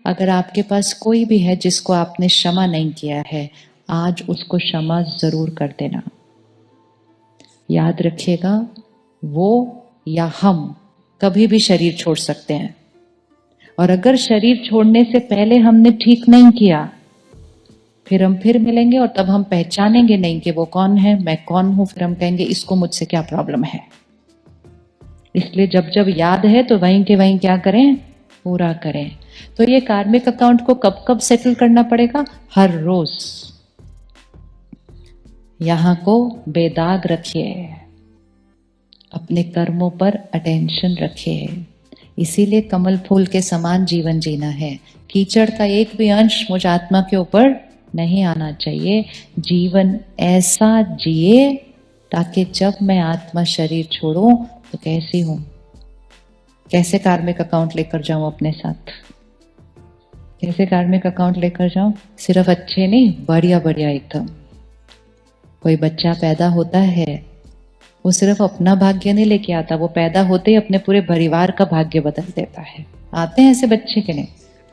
अगर आपके पास कोई भी है जिसको आपने क्षमा नहीं किया है, आज उसको क्षमा जरूर कर देना। याद रखिएगा, वो या हम कभी भी शरीर छोड़ सकते हैं, और अगर शरीर छोड़ने से पहले हमने ठीक नहीं किया, फिर हम फिर मिलेंगे और तब हम पहचानेंगे नहीं कि वो कौन है, मैं कौन हूं। फिर हम कहेंगे इसको मुझसे क्या प्रॉब्लम है। इसलिए जब जब याद है तो वहीं के वहीं क्या करें, पूरा करें। तो ये कार्मिक अकाउंट को कब कब सेटल करना पड़ेगा? हर रोज। यहां को बेदाग रखिए, अपने कर्मों पर अटेंशन रखिए। इसीलिए कमल फूल के समान जीवन जीना है। कीचड़ का एक भी अंश मुझ आत्मा के ऊपर नहीं आना चाहिए। जीवन ऐसा जिए ताकि जब मैं आत्मा शरीर छोड़ूं तो कैसी हूं, कैसे कार्मिक अकाउंट लेकर जाऊं अपने साथ, कैसे कार्मिक अकाउंट लेकर जाऊं। सिर्फ अच्छे नहीं, बढ़िया बढ़िया एकदम। कोई बच्चा पैदा होता है, वो सिर्फ अपना भाग्य नहीं लेके आता, वो पैदा होते ही अपने पूरे परिवार का भाग्य बदल देता है। आते हैं ऐसे बच्चे के नहीं?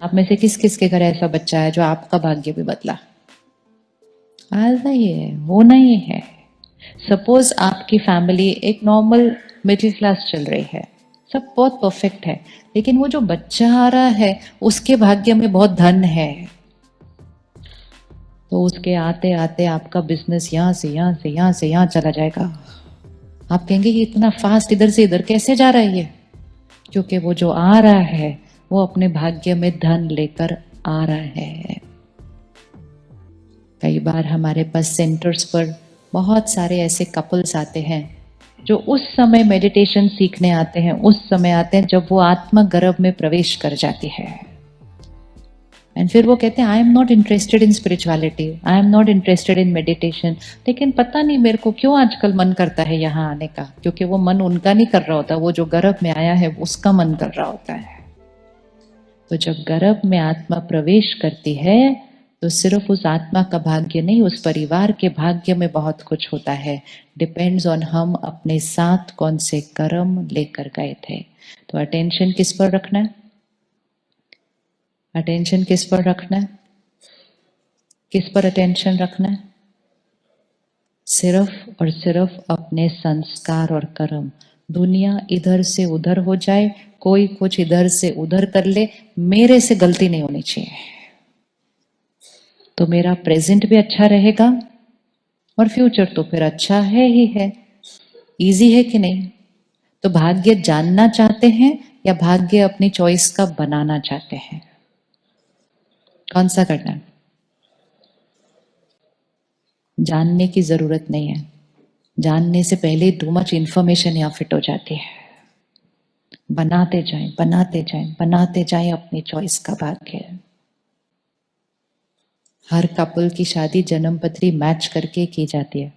आप में से किस किस के घर ऐसा बच्चा है जो आपका भाग्य भी बदला? आता ही है, होना ही है। सपोज आपकी फैमिली एक नॉर्मल मिडिल क्लास चल रही है, सब बहुत परफेक्ट है, लेकिन वो जो बच्चा आ रहा है उसके भाग्य में बहुत धन है, तो उसके आते आते आपका बिजनेस यहां से यहां से यहां से यहां चला जाएगा। आप कहेंगे ये इतना फास्ट इधर से इधर कैसे जा रहा है ये? क्योंकि वो जो आ रहा है वो अपने भाग्य में धन लेकर आ रहा है। कई बार हमारे पास सेंटर्स पर बहुत सारे ऐसे कपल्स आते हैं जो उस समय मेडिटेशन सीखने आते हैं, उस समय आते हैं जब वो आत्मा गर्भ में प्रवेश कर जाती है। एंड फिर वो कहते हैं I am not interested in spirituality, I am not interested in meditation. लेकिन पता नहीं मेरे को क्यों आजकल मन करता है यहाँ आने का, क्योंकि वो मन उनका नहीं कर रहा होता, वो जो गर्भ में आया है उसका मन कर रहा होता है। तो जब गर्भ में आत्मा प्रवेश करती है तो सिर्फ उस आत्मा का भाग्य नहीं, उस परिवार के भाग्य में बहुत कुछ होता है। डिपेंड्स ऑन हम अपने साथ कौन से कर्म लेकर गए थे। तो अटेंशन किस पर रखना है? अटेंशन किस पर रखना है? किस पर अटेंशन रखना है? सिर्फ और सिर्फ अपने संस्कार और कर्म। दुनिया इधर से उधर हो जाए, कोई कुछ इधर से उधर कर ले, मेरे से गलती नहीं होनी चाहिए, तो मेरा प्रेजेंट भी अच्छा रहेगा और फ्यूचर तो फिर अच्छा है ही है। इजी है कि नहीं? तो भाग्य जानना चाहते हैं या भाग्य अपनी चॉइस का बनाना चाहते हैं? कौन सा करना है? जानने की जरूरत नहीं है, जानने से पहले टू मच इंफॉर्मेशन यहां फिट हो जाती है। बनाते जाएं, बनाते जाएं, बनाते जाएं अपनी चॉइस का भाग्य। हर कपल की शादी जन्म पत्री मैच करके की जाती है,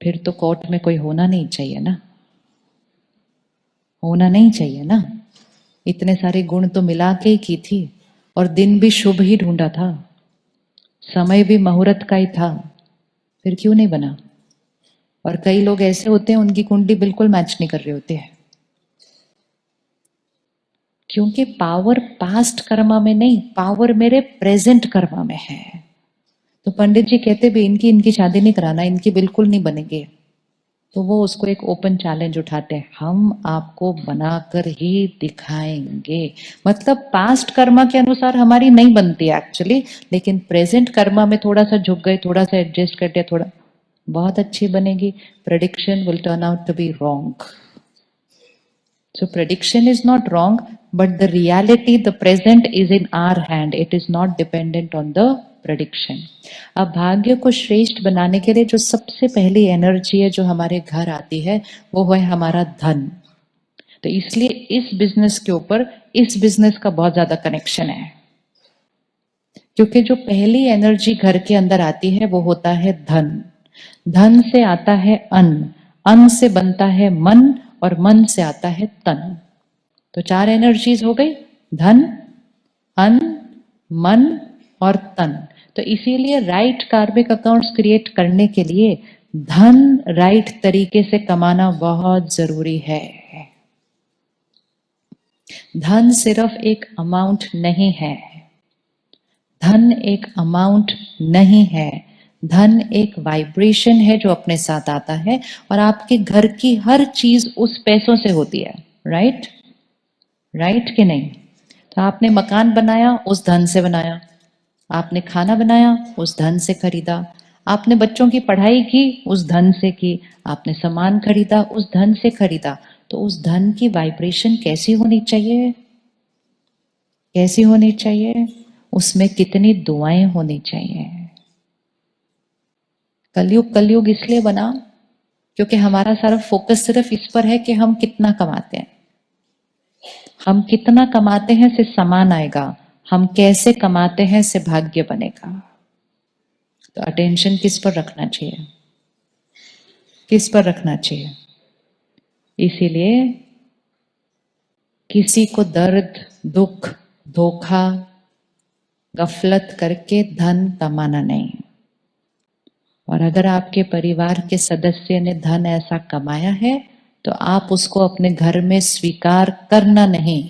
फिर तो कोर्ट में कोई होना नहीं चाहिए ना, होना नहीं चाहिए ना। इतने सारे गुण तो मिला के ही की थी, और दिन भी शुभ ही ढूंढा था, समय भी मुहूर्त का ही था, फिर क्यों नहीं बना? और कई लोग ऐसे होते हैं उनकी कुंडली बिल्कुल मैच नहीं कर रही होती है, क्योंकि पावर पास्ट कर्मा में नहीं, पावर मेरे प्रेजेंट कर्मा में है। तो पंडित जी कहते भी इनकी इनकी शादी नहीं कराना, इनकी बिल्कुल नहीं बनेगी। तो वो उसको एक ओपन चैलेंज उठाते हैं, हम आपको बनाकर ही दिखाएंगे। मतलब पास्ट कर्मा के अनुसार हमारी नहीं बनती एक्चुअली, लेकिन प्रेजेंट कर्मा में थोड़ा सा झुक गए, थोड़ा सा एडजस्ट कर दिया, थोड़ा बहुत अच्छी बनेगी। Prediction will turn out to be wrong. So prediction is not wrong, but the reality, the present is in our hand. It is not dependent on the prediction. अब भाग्य को श्रेष्ठ बनाने के लिए जो सबसे पहली एनर्जी है जो हमारे घर आती है वो है हमारा धन। तो इसलिए इस बिजनेस के ऊपर, इस बिजनेस का बहुत ज्यादा कनेक्शन है, क्योंकि जो पहली एनर्जी घर के अंदर आती है वो होता है धन। धन से आता है अन्न, अन्न से बनता है मन, और मन से आता है तन। तो चार एनर्जीज हो गई, धन, अन्न, मन और तन। तो इसीलिए राइट कार्मिक अकाउंट्स क्रिएट करने के लिए धन राइट तरीके से कमाना बहुत जरूरी है। धन सिर्फ एक अमाउंट नहीं है, धन एक अमाउंट नहीं है, धन एक वाइब्रेशन है जो अपने साथ आता है, और आपके घर की हर चीज उस पैसों से होती है। राइट? राइट कि नहीं? तो आपने मकान बनाया, उस धन से बनाया। आपने खाना बनाया, उस धन से खरीदा। आपने बच्चों की पढ़ाई की, उस धन से की। आपने सामान खरीदा, उस धन से खरीदा। तो उस धन की वाइब्रेशन कैसी होनी चाहिए? कैसी होनी चाहिए? उसमें कितनी दुआएं होनी चाहिए। कलयुग इसलिए बना क्योंकि हमारा सारा फोकस सिर्फ इस पर है कि हम कितना कमाते हैं। हम कितना कमाते हैं से सामान आएगा, हम कैसे कमाते हैं से भाग्य बनेगा। तो अटेंशन किस पर रखना चाहिए? किस पर रखना चाहिए? इसीलिए किसी को दर्द, दुख, धोखा, गफलत करके धन कमाना नहीं। और अगर आपके परिवार के सदस्य ने धन ऐसा कमाया है तो आप उसको अपने घर में स्वीकार करना नहीं।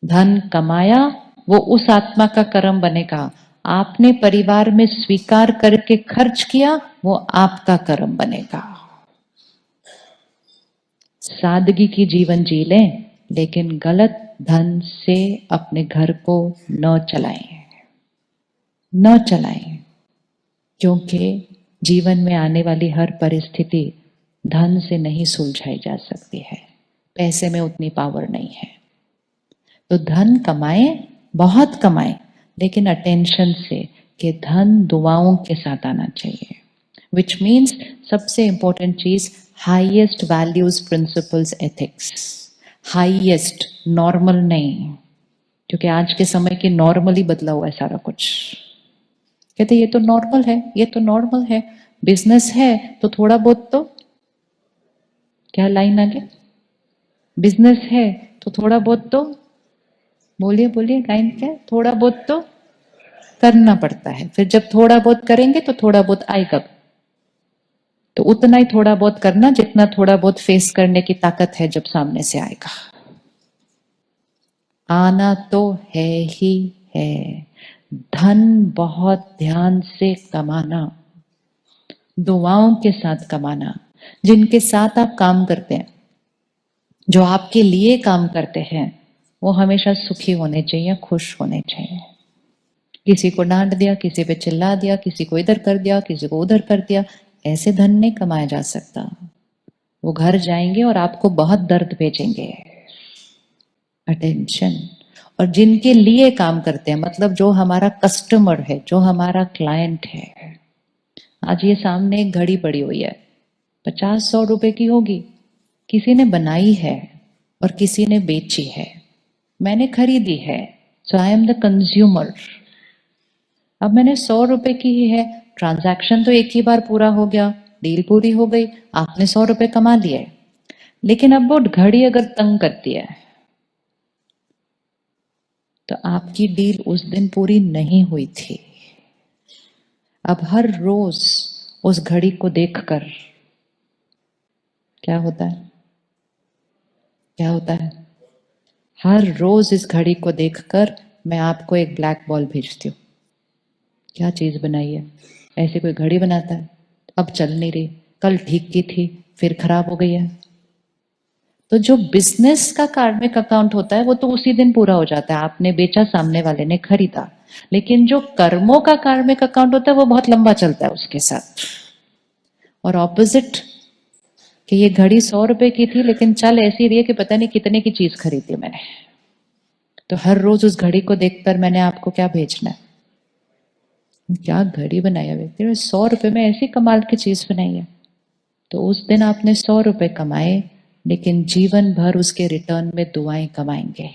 धन कमाया वो उस आत्मा का कर्म बनेगा, आपने परिवार में स्वीकार करके खर्च किया वो आपका कर्म बनेगा। सादगी की जीवन जी लें, लेकिन गलत धन से अपने घर को न चलाएं, न चलाएं। क्योंकि जीवन में आने वाली हर परिस्थिति धन से नहीं सुलझाई जा सकती है, पैसे में उतनी पावर नहीं है। तो धन कमाएं, बहुत कमाएं, लेकिन अटेंशन से कि धन दुआओं के साथ आना चाहिए। विच मीन्स सबसे इंपॉर्टेंट चीज highest values, principles, ethics. Highest, normal नहीं, क्योंकि आज के समय की नॉर्मली बदला हुआ है सारा कुछ। कहते ये तो नॉर्मल है, ये तो नॉर्मल है। बिजनेस है तो थोड़ा बहुत तो, क्या लाइन आगे? बिजनेस है तो थोड़ा बहुत तो, बोलिए बोलिए, लाइन क्या है? थोड़ा बहुत तो करना पड़ता है। फिर जब थोड़ा बहुत करेंगे तो थोड़ा बहुत आएगा, तो उतना ही थोड़ा बहुत करना जितना थोड़ा बहुत फेस करने की ताकत है जब सामने से आएगा। आना तो है ही है। धन बहुत ध्यान से कमाना, दुआओं के साथ कमाना। जिनके साथ आप काम करते हैं, जो आपके लिए काम करते हैं, वो हमेशा सुखी होने चाहिए, खुश होने चाहिए। किसी को डांट दिया, किसी पे चिल्ला दिया, किसी को इधर कर दिया, किसी को उधर कर दिया, ऐसे धन नहीं कमाया जा सकता। वो घर जाएंगे और आपको बहुत दर्द भेजेंगे। अटेंशन। और जिनके लिए काम करते हैं, मतलब जो हमारा कस्टमर है, जो हमारा क्लाइंट है। आज ये सामने एक घड़ी पड़ी हुई है, 50-100 रुपए की होगी। किसी ने बनाई है और किसी ने बेची है। मैंने खरीदी है, सो आई एम द कंज्यूमर। अब मैंने 100 रुपए की ही है, ट्रांजैक्शन तो एक ही बार पूरा हो गया, डील पूरी हो गई, आपने 100 रुपए कमा लिए। लेकिन अब वो घड़ी अगर तंग करती है तो आपकी डील उस दिन पूरी नहीं हुई थी। अब हर रोज उस घड़ी को देखकर क्या होता है? क्या होता है? हर रोज इस घड़ी को देखकर मैं आपको एक ब्लैक बॉल भेजती हूँ। क्या चीज बनाई है? ऐसे कोई घड़ी बनाता है? अब चल नहीं रही, कल ठीक की थी, फिर खराब हो गई है। तो जो बिजनेस का कार्मिक अकाउंट होता है वो तो उसी दिन पूरा हो जाता है, आपने बेचा, सामने वाले ने खरीदा। लेकिन जो कर्मों का कार्मिक अकाउंट होता है वो बहुत लंबा चलता है उसके साथ। और ऑपोजिट, कि ये घड़ी 100 रुपए की थी लेकिन चल ऐसी रही है कि पता नहीं कितने की चीज खरीदी मैंने। तो हर रोज उस घड़ी को देखकर मैंने आपको क्या भेजना है? क्या घड़ी बनाई है व्यक्ति ने, 100 रुपए में ऐसी कमाल की चीज बनाई है। तो उस दिन आपने 100 रुपए कमाए, लेकिन जीवन भर उसके रिटर्न में दुआएं कमाएंगे।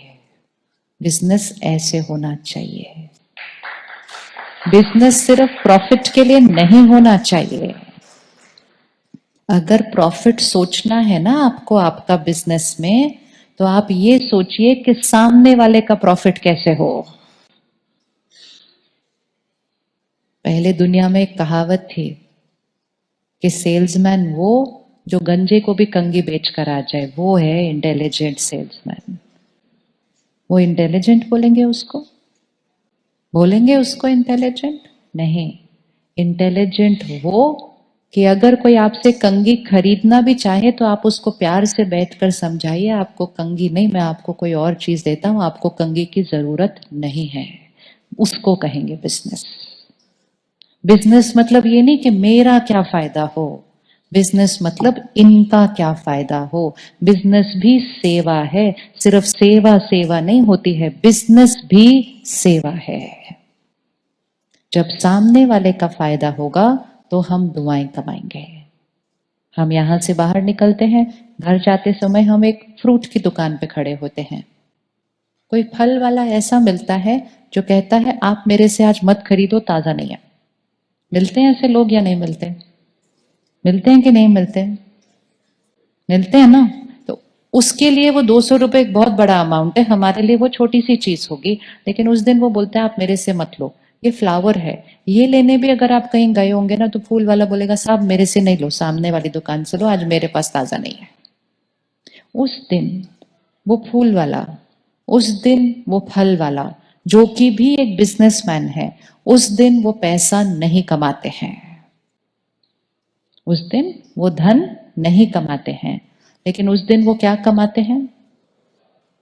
बिजनेस ऐसे होना चाहिए। बिजनेस सिर्फ प्रॉफिट के लिए नहीं होना चाहिए। अगर प्रॉफिट सोचना है ना आपको आपका बिजनेस में, तो आप ये सोचिए कि सामने वाले का प्रॉफिट कैसे हो। पहले दुनिया में एक कहावत थी कि सेल्समैन वो जो गंजे को भी कंगी बेच कर आ जाए, वो है इंटेलिजेंट सेल्समैन। वो इंटेलिजेंट बोलेंगे उसको? बोलेंगे उसको इंटेलिजेंट? नहीं। इंटेलिजेंट वो कि अगर कोई आपसे कंगी खरीदना भी चाहे तो आप उसको प्यार से बैठकर समझाइए, आपको कंगी नहीं, मैं आपको कोई और चीज देता हूं, आपको कंगी की जरूरत नहीं है। उसको कहेंगे बिजनेस। बिजनेस मतलब ये नहीं कि मेरा क्या फायदा हो, बिजनेस मतलब इनका क्या फायदा हो। बिजनेस भी सेवा है, सिर्फ सेवा सेवा नहीं होती है, बिजनेस भी सेवा है। जब सामने वाले का फायदा होगा तो हम दुआएं कमाएंगे। हम यहां से बाहर निकलते हैं, घर जाते समय हम एक फ्रूट की दुकान पे खड़े होते हैं, कोई फल वाला ऐसा मिलता है जो कहता है आप मेरे से आज मत खरीदो, ताजा नहीं है। मिलते हैं ऐसे लोग या नहीं मिलते? मिलते हैं कि नहीं मिलते? मिलते हैं ना। तो उसके लिए वो 200 रुपए एक बहुत बड़ा अमाउंट है, हमारे लिए वो छोटी सी चीज होगी, लेकिन उस दिन वो बोलता है आप मेरे से मत लो, ये फ्लावर है। ये लेने भी अगर आप कहीं गए होंगे ना तो फूल वाला बोलेगा साहब मेरे से नहीं लो, सामने वाली दुकान से लो, आज मेरे पास ताजा नहीं है। उस दिन वो फूल वाला, उस दिन वो फल वाला, जो कि भी एक बिजनेसमैन है, उस दिन वो पैसा नहीं कमाते हैं, उस दिन वो धन नहीं कमाते हैं, लेकिन उस दिन वो क्या कमाते हैं?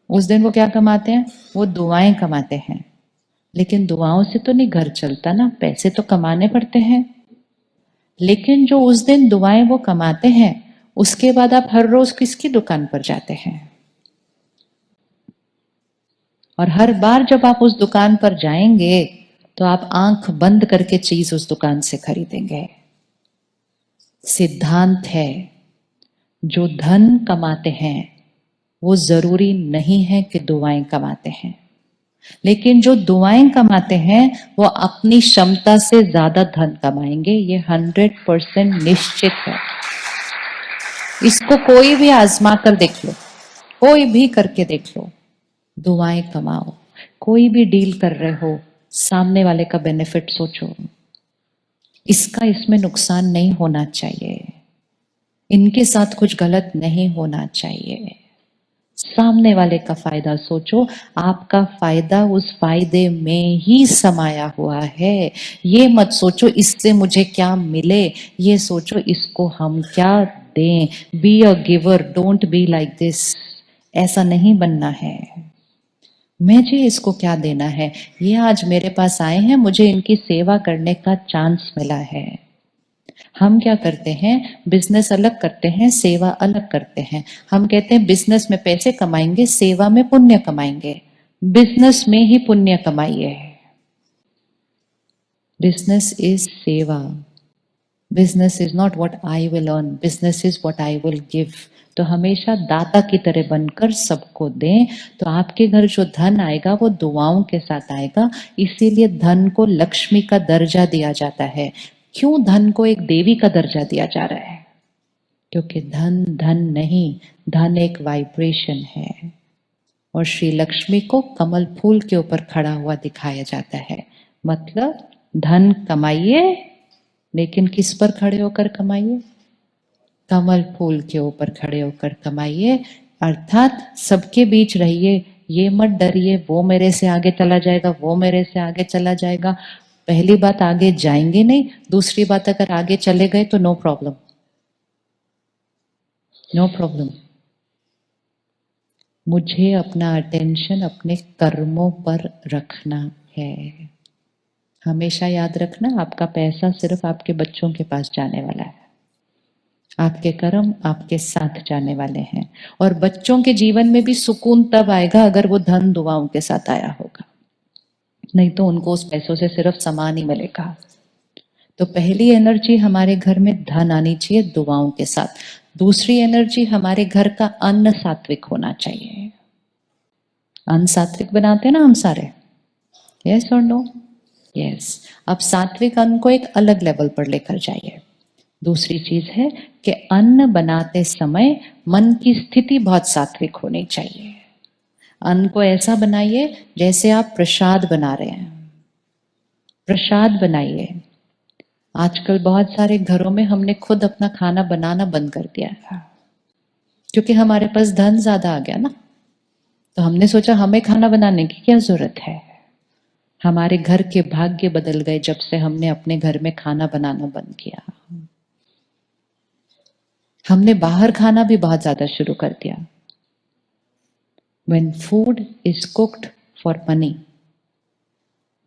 उस दिन वो क्या कमाते हैं? वो दुआएं कमाते हैं। लेकिन दुआओं से तो नहीं घर चलता ना, पैसे तो कमाने पड़ते हैं। लेकिन जो उस दिन दुआएं वो कमाते हैं, उसके बाद आप हर रोज किसकी दुकान पर जाते हैं? और हर बार जब आप उस दुकान पर जाएंगे तो आप आंख बंद करके चीज उस दुकान से खरीदेंगे। सिद्धांत है, जो धन कमाते हैं वो जरूरी नहीं है कि दुआएं कमाते हैं, लेकिन जो दुआएं कमाते हैं वो अपनी क्षमता से ज्यादा धन कमाएंगे, ये 100% निश्चित है। इसको कोई भी आजमा कर देख लो, कोई भी करके देख लो। दुआएं कमाओ, कोई भी डील कर रहे हो, सामने वाले का बेनिफिट सोचो, इसका इसमें नुकसान नहीं होना चाहिए, इनके साथ कुछ गलत नहीं होना चाहिए। सामने वाले का फायदा सोचो, आपका फायदा उस फायदे में ही समाया हुआ है। ये मत सोचो इससे मुझे क्या मिले, ये सोचो इसको हम क्या दें। Be a giver, don't be like this. ऐसा नहीं बनना है। मुझे इसको क्या देना है, ये आज मेरे पास आए हैं, मुझे इनकी सेवा करने का चांस मिला है। हम क्या करते हैं, बिजनेस अलग करते हैं, सेवा अलग करते हैं। हम कहते हैं बिजनेस में पैसे कमाएंगे, सेवा में पुण्य कमाएंगे। बिजनेस में ही पुण्य कमाइए। बिजनेस इज सेवा। Business is not what I will earn, business is what I will give. तो हमेशा दाता की तरह बनकर सबको दें, तो आपके घर जो धन आएगा वो दुआओं के साथ आएगा। इसीलिए धन को लक्ष्मी का दर्जा दिया जाता है। क्यों धन को एक देवी का दर्जा दिया जा रहा है? क्योंकि धन धन नहीं, धन एक वाइब्रेशन है। और श्री लक्ष्मी को कमल फूल के ऊपर खड़ा हुआ दिखाया जाता है। मतलब धन कमाइए, लेकिन किस पर खड़े होकर कमाइए? कमल फूल के ऊपर खड़े होकर कमाइए। अर्थात सबके बीच रहिए, ये मत डरिए वो मेरे से आगे चला जाएगा, वो मेरे से आगे चला जाएगा। पहली बात, आगे जाएंगे नहीं। दूसरी बात, अगर आगे चले गए तो नो प्रॉब्लम, नो प्रॉब्लम। मुझे अपना अटेंशन अपने कर्मों पर रखना है। हमेशा याद रखना, आपका पैसा सिर्फ आपके बच्चों के पास जाने वाला है, आपके कर्म आपके साथ जाने वाले हैं। और बच्चों के जीवन में भी सुकून तब आएगा अगर वो धन दुआओं के साथ आया होगा, नहीं तो उनको उस पैसों से सिर्फ सामान ही मिलेगा। तो पहली एनर्जी हमारे घर में धन आनी चाहिए दुआओं के साथ। दूसरी एनर्जी, हमारे घर का अन्न सात्विक होना चाहिए। अन्न सात्विक बनाते हैं ना हम सारे, यस और नो? यस। अब सात्विक अन्न को एक अलग लेवल पर लेकर जाइए। दूसरी चीज है कि अन्न बनाते समय मन की स्थिति बहुत सात्विक होनी चाहिए। अन्न को ऐसा बनाइए जैसे आप प्रसाद बना रहे हैं। प्रसाद बनाइए, आजकल बहुत सारे घरों में हमने खुद अपना खाना बनाना बंद कर दिया है, क्योंकि हमारे पास धन ज्यादा आ गया ना, तो हमने सोचा हमें खाना बनाने की क्या जरूरत है। हमारे घर के भाग्य बदल गए जब से हमने अपने घर में खाना बनाना बंद किया। हमने बाहर खाना भी बहुत ज्यादा शुरू कर दिया। When food is cooked for money,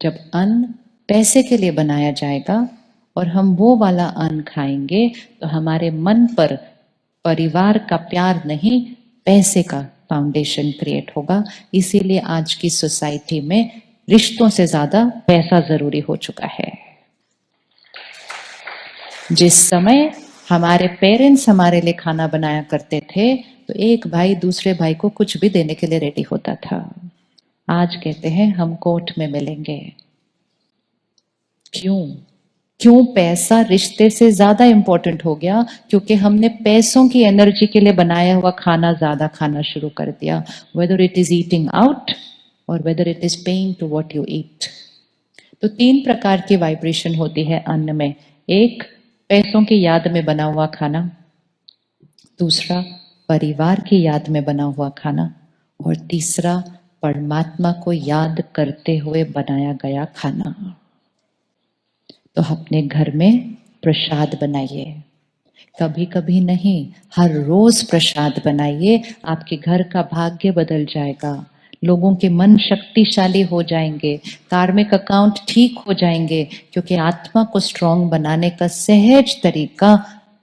जब अन्न पैसे के लिए बनाया जाएगा और हम वो वाला अन्न खाएंगे तो हमारे मन पर परिवार का प्यार नहीं, पैसे का फाउंडेशन क्रिएट होगा। इसीलिए आज की सोसाइटी में रिश्तों से ज्यादा पैसा जरूरी हो चुका है। जिस समय हमारे पेरेंट्स हमारे लिए खाना बनाया करते थे तो एक भाई दूसरे भाई को कुछ भी देने के लिए रेडी होता था। आज कहते हैं हम कोर्ट में मिलेंगे। क्यों पैसा रिश्ते से ज्यादा इंपॉर्टेंट हो गया? क्योंकि हमने पैसों की एनर्जी के लिए बनाया हुआ खाना ज्यादा खाना शुरू कर दिया, whether it is eating out और whether it is paying to what you eat. तो 3 प्रकार की वाइब्रेशन होती है अन्न में। एक, पैसों की याद में बना हुआ खाना। दूसरा, परिवार की याद में बना हुआ खाना। और तीसरा, परमात्मा को याद करते हुए बनाया गया खाना। तो अपने घर में प्रसाद बनाइए, कभी कभी नहीं, हर रोज प्रसाद बनाइए। आपके घर का भाग्य बदल जाएगा, लोगों के मन शक्तिशाली हो जाएंगे, कार्मिक अकाउंट ठीक हो जाएंगे। क्योंकि आत्मा को स्ट्रांग बनाने का सहज तरीका,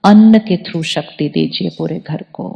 अन्न के थ्रू शक्ति दीजिए पूरे घर को।